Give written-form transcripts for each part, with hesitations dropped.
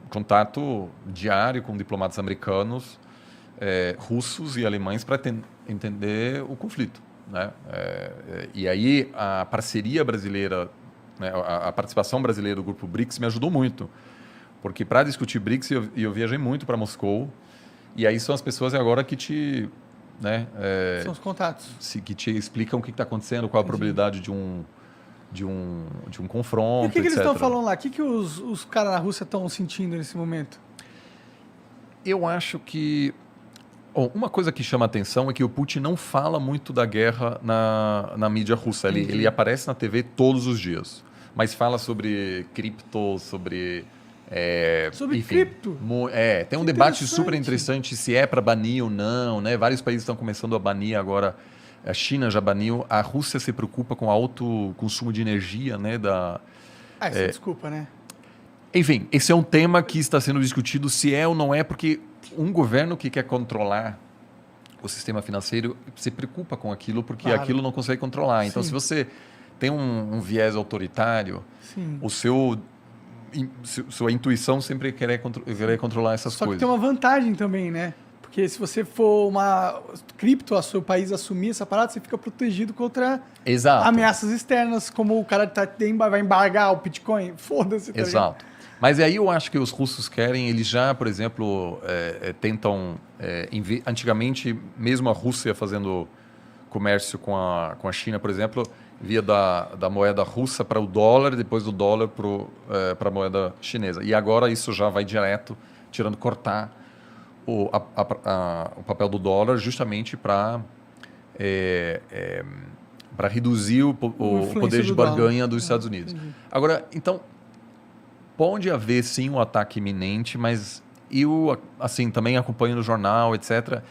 contato diário com diplomatas americanos, russos e alemães para entender o conflito, né? E aí a parceria brasileira, né, a participação brasileira do grupo BRICS me ajudou muito, porque para discutir BRICS eu viajei muito para Moscou, e aí são as pessoas agora que te, né, São os contatos. que te explicam o que está acontecendo, qual a probabilidade de um confronto, E o que etc. eles estão falando lá? O que os caras na Rússia estão sentindo nesse momento? Eu acho que uma coisa que chama atenção é que o Putin não fala muito da guerra na mídia russa. Ele aparece na TV todos os dias, mas fala sobre cripto, sobre... Sobre enfim, cripto? Tem um Que debate interessante. super interessante se é para banir ou não, né? Vários países estão começando a banir agora. A China já baniu. A Rússia se preocupa com alto consumo de energia, né? Isso é desculpa, né? Enfim, esse é um tema que está sendo discutido se é ou não é, porque um governo que quer controlar o sistema financeiro se preocupa com aquilo, porque Claro. aquilo não consegue controlar. Então, Sim. se você tem um viés autoritário, Sim. sua intuição sempre é querer controlar essas Só que coisas. tem uma vantagem também, né? Porque se você for uma cripto, a seu país assumir essa parada, você fica protegido contra Exato. ameaças externas, como o cara vai embargar o Bitcoin. Foda-se, tá ligado? Exato. Mas aí eu acho que os russos querem, eles já, por exemplo, tentam... antigamente, mesmo a Rússia fazendo comércio com a China, por exemplo, via da moeda russa para o dólar, depois do dólar para a moeda chinesa. E agora isso já vai direto, cortar o papel do dólar justamente para reduzir o poder de barganha dos Estados Unidos. Entendi. Agora, então, pode haver sim um ataque iminente, mas eu, assim, também acompanho no jornal, etc.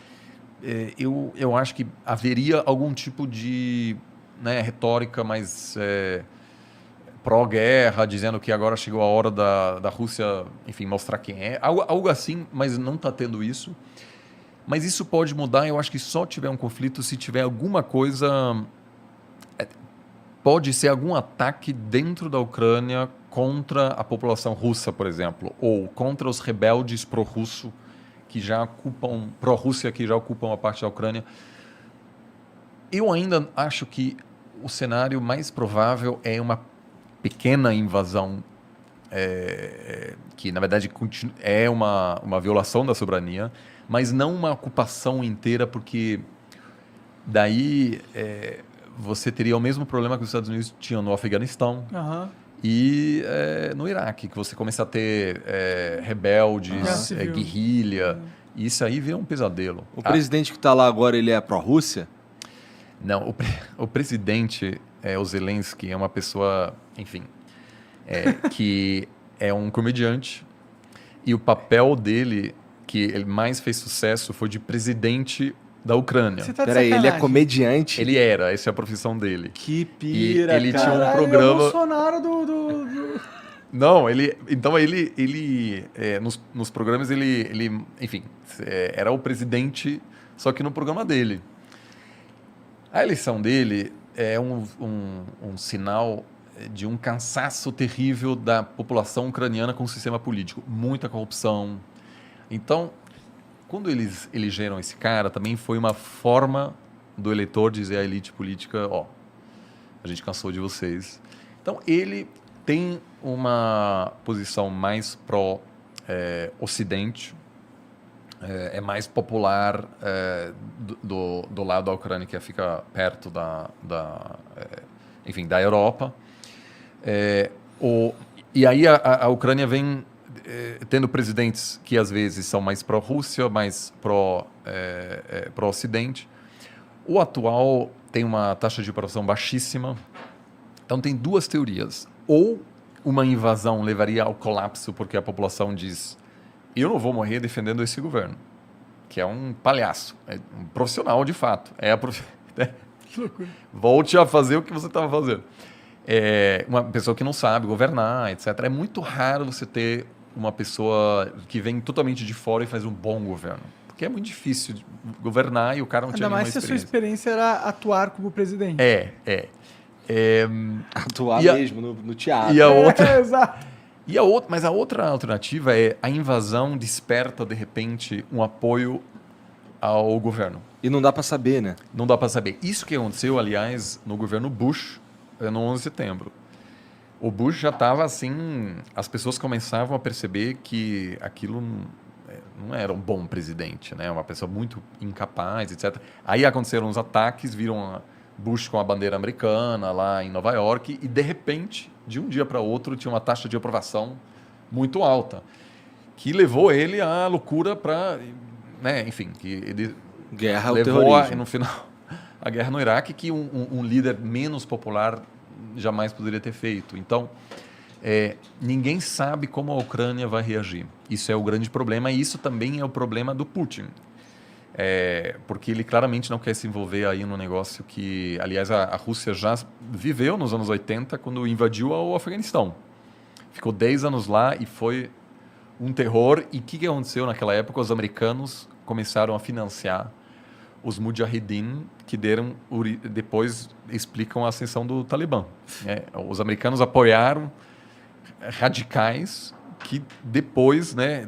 Eu acho que haveria algum tipo de, né, retórica mais pró-guerra, dizendo que agora chegou a hora da Rússia, enfim, mostrar quem é. Algo assim, mas não está tendo isso. Mas isso pode mudar, eu acho que só tiver um conflito se tiver alguma coisa... Pode ser algum ataque dentro da Ucrânia contra a população russa, por exemplo, ou contra os rebeldes pró-russo que já ocupam, pró-Rússia que já ocupam a parte da Ucrânia. Eu ainda acho que o cenário mais provável é uma pequena invasão, que na verdade é uma violação da soberania, mas não uma ocupação inteira, porque daí você teria o mesmo problema que os Estados Unidos tinham no Afeganistão. Aham. E no Iraque, que você começa a ter rebeldes, guerrilha, e isso aí vira um pesadelo. O presidente que está lá agora, ele é pró-Rússia? Não, o presidente, o Zelensky, é uma pessoa, enfim, que é um comediante, e o papel dele, que ele mais fez sucesso, foi de presidente da Ucrânia. Você tá de Peraí, ele é sacanagem. comediante? Essa é a profissão dele. Que pira, ele tinha um Caralho, programa... É o Bolsonaro do... Não, nos programas enfim, era o presidente, só que no programa dele. A eleição dele é um sinal de um cansaço terrível da população ucraniana com o sistema político. Muita corrupção. Então, quando eles elegeram esse cara, também foi uma forma do eleitor dizer à elite política, a gente cansou de vocês. Então, ele tem uma posição mais pró-Ocidente, é mais popular do lado da Ucrânia, que fica perto enfim, da Europa. E aí a Ucrânia vem tendo presidentes que às vezes são mais pró-Rússia, mais pró-Ocidente. O atual tem uma taxa de aprovação baixíssima. Então tem duas teorias. Ou uma invasão levaria ao colapso porque a população diz: eu não vou morrer defendendo esse governo, que é um palhaço, é um profissional de fato. Que loucura. Volte a fazer o que você estava fazendo. Uma pessoa que não sabe governar, etc. É muito raro você ter uma pessoa que vem totalmente de fora e faz um bom governo. Porque é muito difícil governar e o cara não tinha Ainda nenhuma mais se a sua experiência. experiência era atuar como presidente. É. Atuar E a- mesmo no teatro. E a outra... Exato. Mas a outra alternativa é a invasão desperta, de repente, um apoio ao governo. E não dá pra saber, né? Não dá para saber. Isso que aconteceu, aliás, no governo Bush, no 11 de setembro. O Bush já estava assim, as pessoas começavam a perceber que aquilo não era um bom presidente, né? Uma pessoa muito incapaz, etc. Aí aconteceram os ataques, viram Bush com a bandeira americana lá em Nova York e, de repente, de um dia para outro, tinha uma taxa de aprovação muito alta, que levou ele à loucura para, né? Enfim, que ele Guerra ao levou terrorismo. no final a guerra no Iraque, que um líder menos popular jamais poderia ter feito. Então, ninguém sabe como a Ucrânia vai reagir. Isso é o grande problema e isso também é o problema do Putin. Porque ele claramente não quer se envolver aí no negócio que, aliás, a Rússia já viveu nos anos 80 quando invadiu o Afeganistão. Ficou 10 anos lá e foi um terror. E o que aconteceu naquela época? Os americanos começaram a financiar os Mujahideen, que depois explicam a ascensão do Talibã. Os americanos apoiaram radicais que depois, né,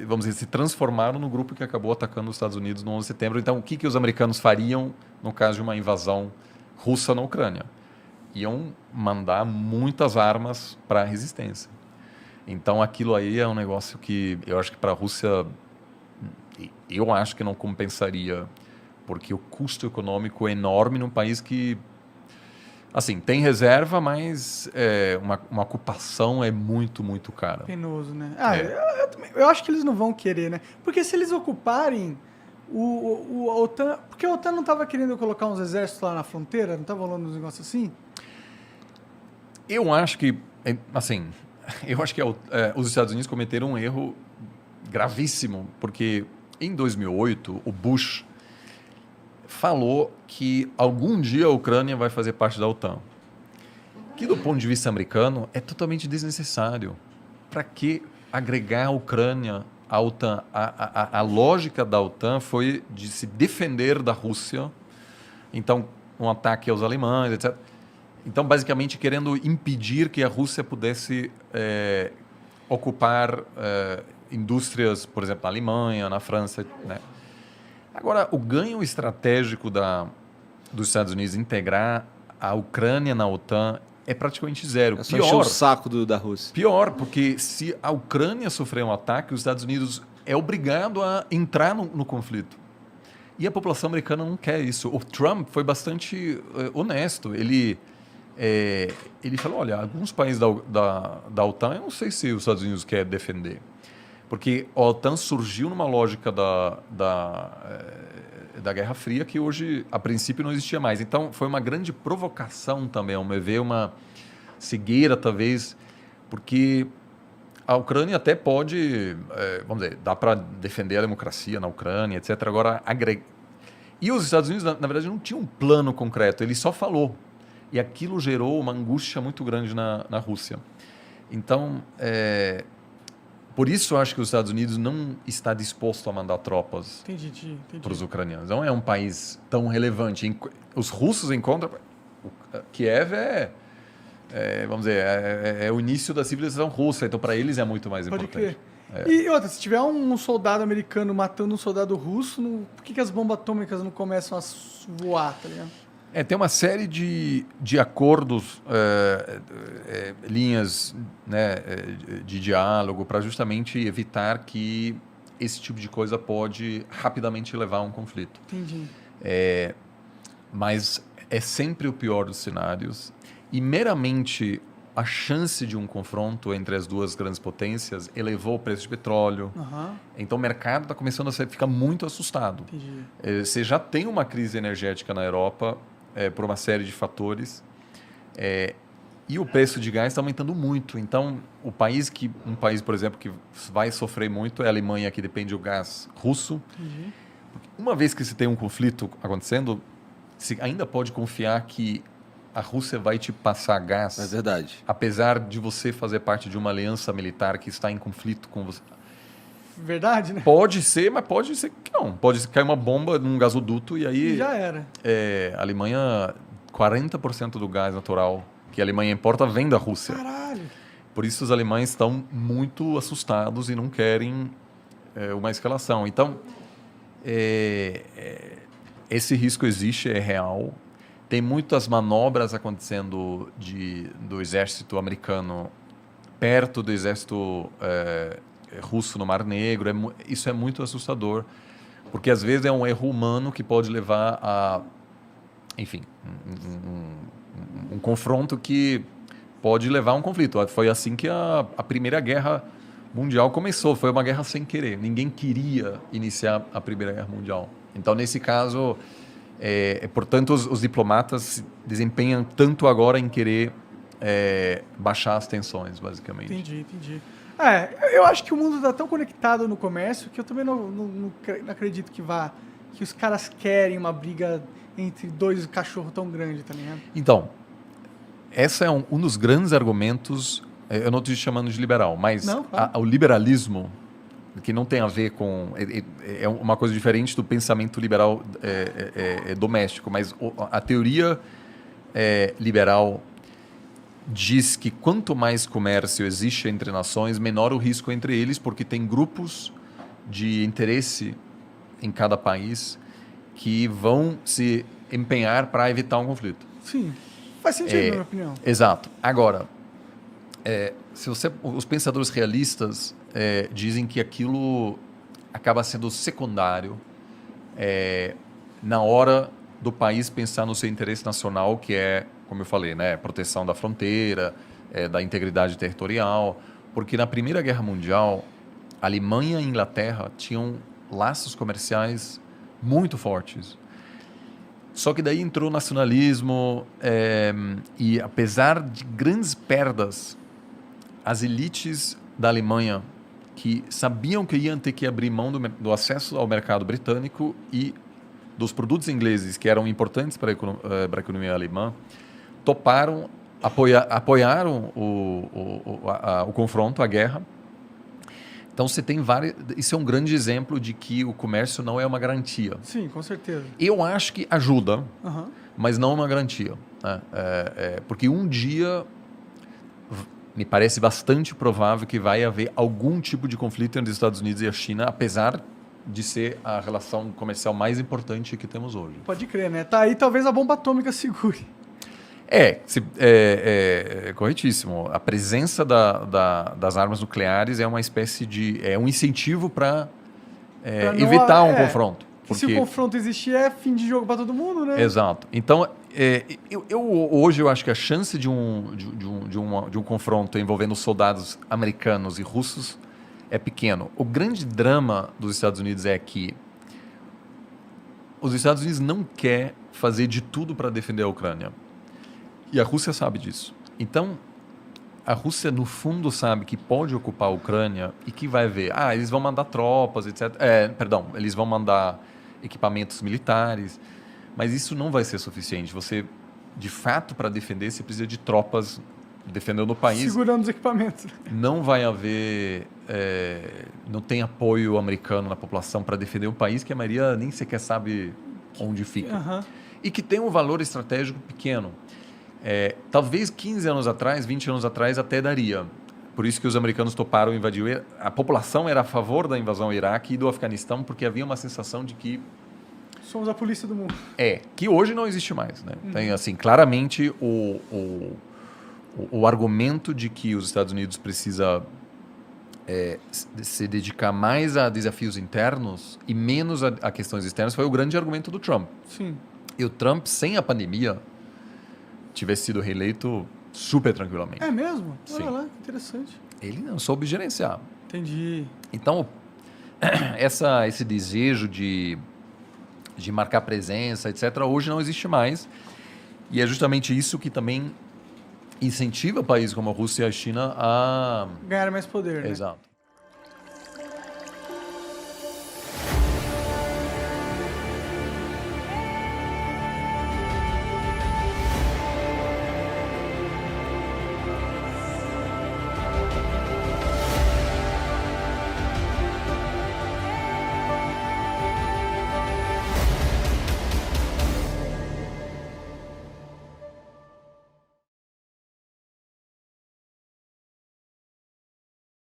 vamos dizer, se transformaram no grupo que acabou atacando os Estados Unidos no 11 de setembro. Então, o que os americanos fariam no caso de uma invasão russa na Ucrânia? Iam mandar muitas armas para a resistência. Então, aquilo aí é um negócio que eu acho que para a Rússia, eu acho que não compensaria, porque o custo econômico é enorme num país que, assim, tem reserva, mas uma ocupação é muito, muito cara. Penoso, né? Eu acho que eles não vão querer, né? Porque se eles ocuparem a OTAN... Porque a OTAN não estava querendo colocar uns exércitos lá na fronteira? Não estava rolando uns negócios assim? Eu acho que, assim, os Estados Unidos cometeram um erro gravíssimo, porque em 2008 o Bush falou que algum dia a Ucrânia vai fazer parte da OTAN. Que do ponto de vista americano é totalmente desnecessário. Para que agregar a Ucrânia à OTAN? A lógica da OTAN foi de se defender da Rússia, então um ataque aos alemães, etc. Então, basicamente, querendo impedir que a Rússia pudesse ocupar indústrias, por exemplo, na Alemanha, na França, né? Agora, o ganho estratégico dos Estados Unidos integrar a Ucrânia na OTAN é praticamente zero. É só encher o saco da Rússia. Pior, porque se a Ucrânia sofrer um ataque, os Estados Unidos é obrigado a entrar no conflito. E a população americana não quer isso. O Trump foi bastante honesto. Ele falou, olha, alguns países da OTAN, eu não sei se os Estados Unidos querem defender. Porque a OTAN surgiu numa lógica da Guerra Fria que hoje, a princípio, não existia mais. Então, foi uma grande provocação também, ao meu ver, uma cegueira, talvez, porque a Ucrânia até pode, vamos dizer, dá para defender a democracia na Ucrânia, etc. Agora, E os Estados Unidos, na verdade, não tinham um plano concreto, ele só falou. E aquilo gerou uma angústia muito grande na Rússia. Então, por isso eu acho que os Estados Unidos não está disposto a mandar tropas para os ucranianos. Não é um país tão relevante. Os russos encontram... Kiev vamos dizer, é o início da civilização russa. Então, para eles é muito mais importante. E outra, se tiver um soldado americano matando um soldado russo, por que as bombas atômicas não começam a voar, tá ligado? Tem uma série de acordos, linhas, né, de diálogo para justamente evitar que esse tipo de coisa pode rapidamente levar a um conflito. Entendi. Mas é sempre o pior dos cenários e meramente a chance de um confronto entre as duas grandes potências elevou o preço de petróleo. Uhum. Então o mercado está começando a ficar muito assustado. Entendi. Você já tem uma crise energética na Europa por uma série de fatores e o preço de gás está aumentando muito. Então um país, por exemplo, que vai sofrer muito é a Alemanha, que depende do gás russo. Entendi. Uma vez que você tem um conflito acontecendo, você ainda pode confiar que a Rússia vai te passar gás. É verdade. Apesar de você fazer parte de uma aliança militar que está em conflito com você. Verdade, né? Pode ser, mas pode ser que não. Pode cair uma bomba num gasoduto e aí... Já era. A Alemanha, 40% do gás natural que a Alemanha importa vem da Rússia. Caralho. Por isso os alemães estão muito assustados e não querem uma escalação. Então, esse risco existe, é real. Tem muitas manobras acontecendo do exército americano perto do exército russo no Mar Negro. Isso é muito assustador, porque às vezes é um erro humano que pode levar a, enfim, um confronto que pode levar a um conflito. Foi assim que a Primeira Guerra Mundial começou. Foi uma guerra sem querer. Ninguém queria iniciar a Primeira Guerra Mundial. Então, nesse caso, portanto, os diplomatas se desempenham tanto agora em querer baixar as tensões, basicamente. Entendi. Eu acho que o mundo está tão conectado no comércio que eu também não acredito que os caras querem uma briga entre dois cachorros tão grande, tá ligado? Então, esse é um dos grandes argumentos, eu não estou te chamando de liberal, mas não, claro. O liberalismo, que não tem a ver com... É uma coisa diferente do pensamento liberal doméstico, mas a teoria liberal diz que quanto mais comércio existe entre nações, menor o risco entre eles, porque tem grupos de interesse em cada país que vão se empenhar para evitar um conflito. Sim, faz sentido, na minha opinião. Exato. Agora, os pensadores realistas dizem que aquilo acaba sendo secundário na hora do país pensar no seu interesse nacional, que é, como eu falei, né, proteção da fronteira, da integridade territorial, porque na Primeira Guerra Mundial, a Alemanha e a Inglaterra tinham laços comerciais muito fortes. Só que daí entrou o nacionalismo e, apesar de grandes perdas, as elites da Alemanha, que sabiam que iam ter que abrir mão do acesso ao mercado britânico e dos produtos ingleses, que eram importantes para a economia alemã, toparam, apoiaram o confronto, a guerra. Então, você tem vários... Isso é um grande exemplo de que o comércio não é uma garantia. Sim, com certeza. Eu acho que ajuda, mas não é uma garantia. Né? Porque um dia me parece bastante provável que vai haver algum tipo de conflito entre os Estados Unidos e a China, apesar de ser a relação comercial mais importante que temos hoje. Pode crer, né? Tá aí, talvez a bomba atômica segure. Corretíssimo. A presença das armas nucleares é uma espécie de... É um incentivo para evitar um confronto. Porque... Se o confronto existir, é fim de jogo para todo mundo, né? Exato. Então, hoje eu acho que a chance de um confronto envolvendo soldados americanos e russos é pequeno. O grande drama dos Estados Unidos é que os Estados Unidos não quer fazer de tudo para defender a Ucrânia. E a Rússia sabe disso. Então, a Rússia, no fundo, sabe que pode ocupar a Ucrânia e que vai ver... eles vão mandar tropas, etc. Eles vão mandar equipamentos militares, mas isso não vai ser suficiente. Você, de fato, para defender, você precisa de tropas defendendo o país. Segurando os equipamentos. Não vai haver... não tem apoio americano na população para defender um país que a maioria nem sequer sabe onde fica. E que tem um valor estratégico pequeno. Talvez 15 anos atrás, 20 anos atrás, até daria. Por isso que os americanos toparam invadir. A população era a favor da invasão ao Iraque e do Afeganistão, porque havia uma sensação de que... Somos a polícia do mundo. Que hoje não existe mais. Né? Tem, assim, claramente o argumento de que os Estados Unidos precisa se dedicar mais a desafios internos e menos a questões externas foi o grande argumento do Trump. Sim. E o Trump, sem a pandemia, tivesse sido reeleito super tranquilamente. É mesmo? Sim. Olha lá, que interessante. Ele não soube gerenciar. Entendi. Então, esse desejo de marcar presença, etc., hoje não existe mais. E é justamente isso que também incentiva países como a Rússia e a China a... ganhar mais poder, né? Exato.